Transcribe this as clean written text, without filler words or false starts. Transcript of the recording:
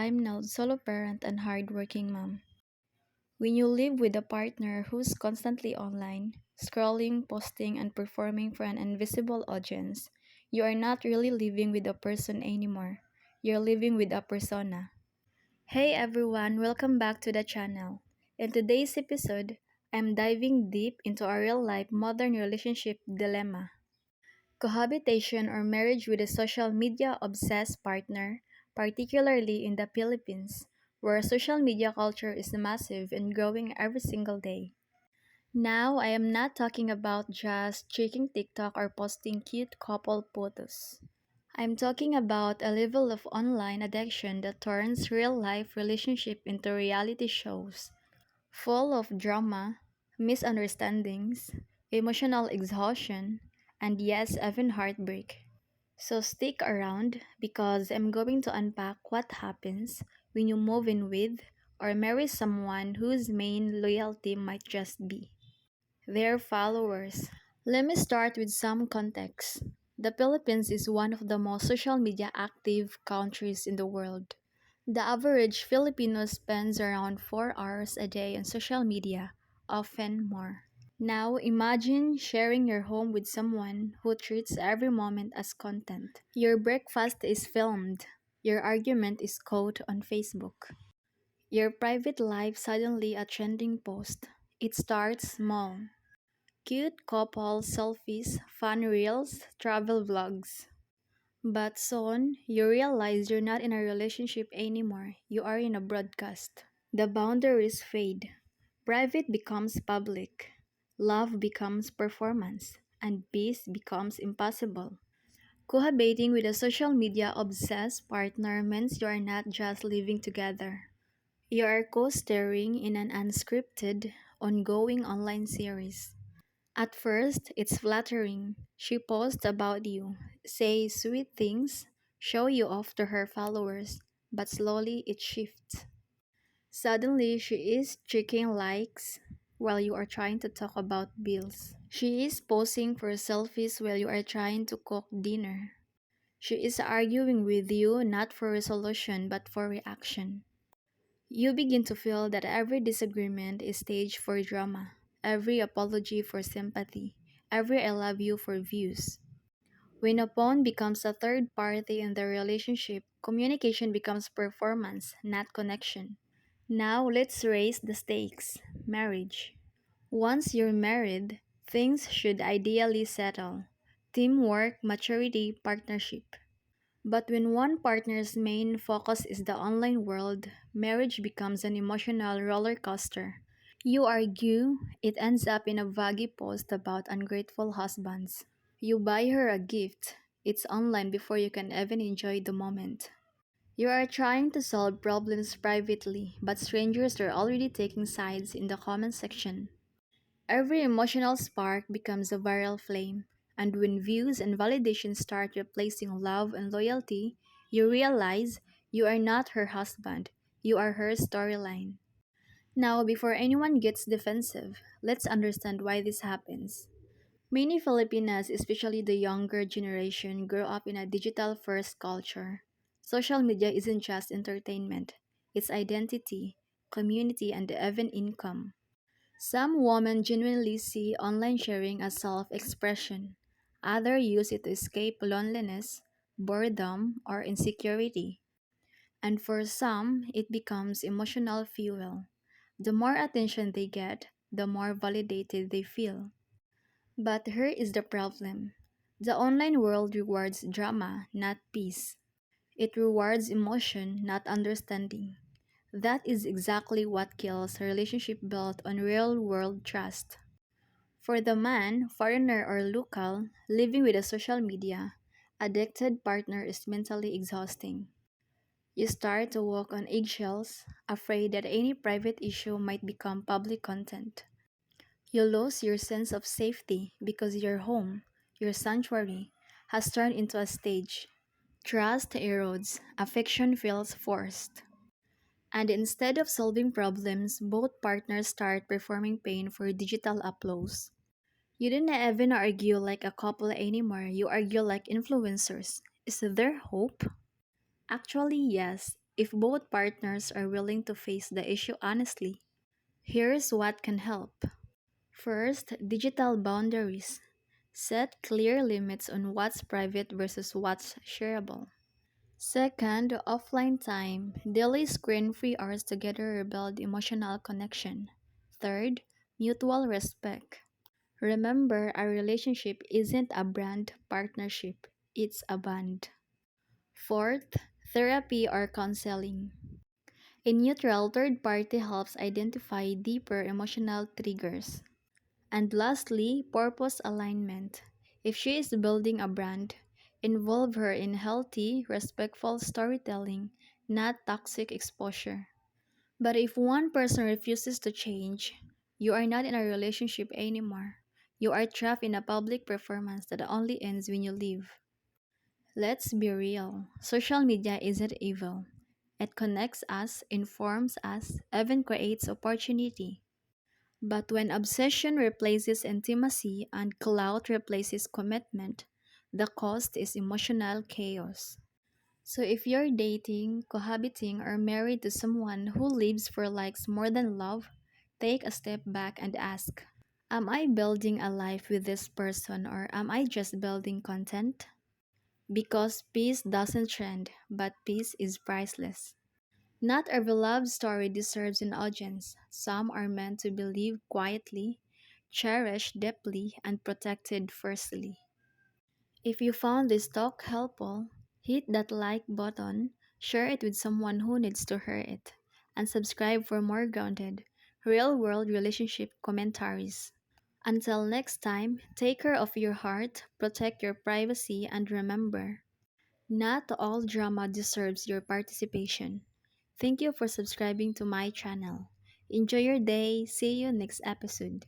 I'm now solo parent and hardworking mom. When you live with a partner who's constantly online, scrolling, posting, and performing for an invisible audience, you are not really living with a person anymore. You're living with a persona. Hey everyone, welcome back to the channel. In today's episode, I'm diving deep into a real life modern relationship dilemma. Cohabitation or marriage with a social media obsessed partner, particularly in the Philippines, where social media culture is massive and growing every single day. Now, I am not talking about just checking TikTok or posting cute couple photos. I'm talking about a level of online addiction that turns real life relationship into reality shows, full of drama, misunderstandings, emotional exhaustion, and yes, even heartbreak. So stick around because I'm going to unpack what happens when you move in with or marry someone whose main loyalty might just be their followers. Let me start with some context. The Philippines is one of the most social media active countries in the world. The average Filipino spends around 4 hours a day on social media, often more. Now imagine sharing your home with someone who treats every moment as content. Your breakfast is filmed. Your argument is caught on Facebook. Your private life suddenly a trending post. It starts small. Cute couple selfies, fun reels, travel vlogs. But soon, you realize you're not in a relationship anymore. You are in a broadcast. The boundaries fade. Private becomes public. Love becomes performance. And peace becomes impossible. Cohabiting with a social media obsessed partner means you are not just living together. You are co-starring in an unscripted, ongoing online series. At first, it's flattering. She posts about you, says sweet things, show you off to her followers, but slowly it shifts. Suddenly, she is checking likes while you are trying to talk about bills. She is posing for selfies while you are trying to cook dinner. She is arguing with you not for resolution but for reaction. You begin to feel that every disagreement is staged for drama, every apology for sympathy, every I love you for views. When a pawn becomes a third party in the relationship, communication becomes performance, not connection. Now let's raise the stakes marriage. Once you're married, things should ideally settle teamwork, maturity, partnership. But when one partner's main focus is the online world, marriage becomes an emotional roller coaster. You argue, it ends up in a vague post about ungrateful husbands. You buy her a gift, it's online before you can even enjoy the moment. You are trying to solve problems privately, but strangers are already taking sides in the comment section. Every emotional spark becomes a viral flame, and when views and validation start replacing love and loyalty, you realize you are not her husband, you are her storyline. Now, before anyone gets defensive, let's understand why this happens. Many Filipinas, especially the younger generation, grow up in a digital first culture. Social media isn't just entertainment, it's identity, community, and even income. Some women genuinely see online sharing as self expression. Others use it to escape loneliness, boredom, or insecurity. And for some, it becomes emotional fuel. The more attention they get, the more validated they feel. But here is the problem: the online world rewards drama, not peace. It rewards emotion, not understanding. That is exactly what kills a relationship built on real world trust. For the man, foreigner or local, living with a social media, addicted partner is mentally exhausting. You start to walk on eggshells, afraid that any private issue might become public content. You lose your sense of safety because your home, your sanctuary, has turned into a stage. Trust erodes, affection feels forced. And instead of solving problems, both partners start performing pain for digital applause. You don't even argue like a couple anymore, you argue like influencers. Is there hope? Actually, yes. if both partners are willing to face the issue honestly. Here's what can help. First, digital boundaries. Set clear limits on what's private versus what's shareable. Second, offline time. Daily screen free hours together rebuild emotional connection. Third, mutual respect. Remember, a relationship isn't a brand partnership, it's a bond. Fourth, therapy or counseling. A neutral third party helps identify deeper emotional triggers. And lastly, purpose alignment. If she is building a brand, involve her in healthy, respectful storytelling, not toxic exposure. But if one person refuses to change, you are not in a relationship anymore. You are trapped in a public performance that only ends when you leave. Let's be real. Social media isn't evil. It connects us, informs us, even creates opportunity. But when obsession replaces intimacy and clout replaces commitment, the cost is emotional chaos. So if you're dating, cohabiting, or married to someone who lives for likes more than love, take a step back and ask, am I building a life with this person or am I just building content? Because peace doesn't trend, but peace is priceless. Not every love story deserves an audience. Some are meant to be lived quietly, cherished deeply, and protected fiercely. If you found this talk helpful, hit that like button, share it with someone who needs to hear it, and subscribe for more grounded, real world relationship commentaries. Until next time, take care of your heart, protect your privacy, and remember, not all drama deserves your participation. Thank you for subscribing to my channel. Enjoy your day. See you next episode.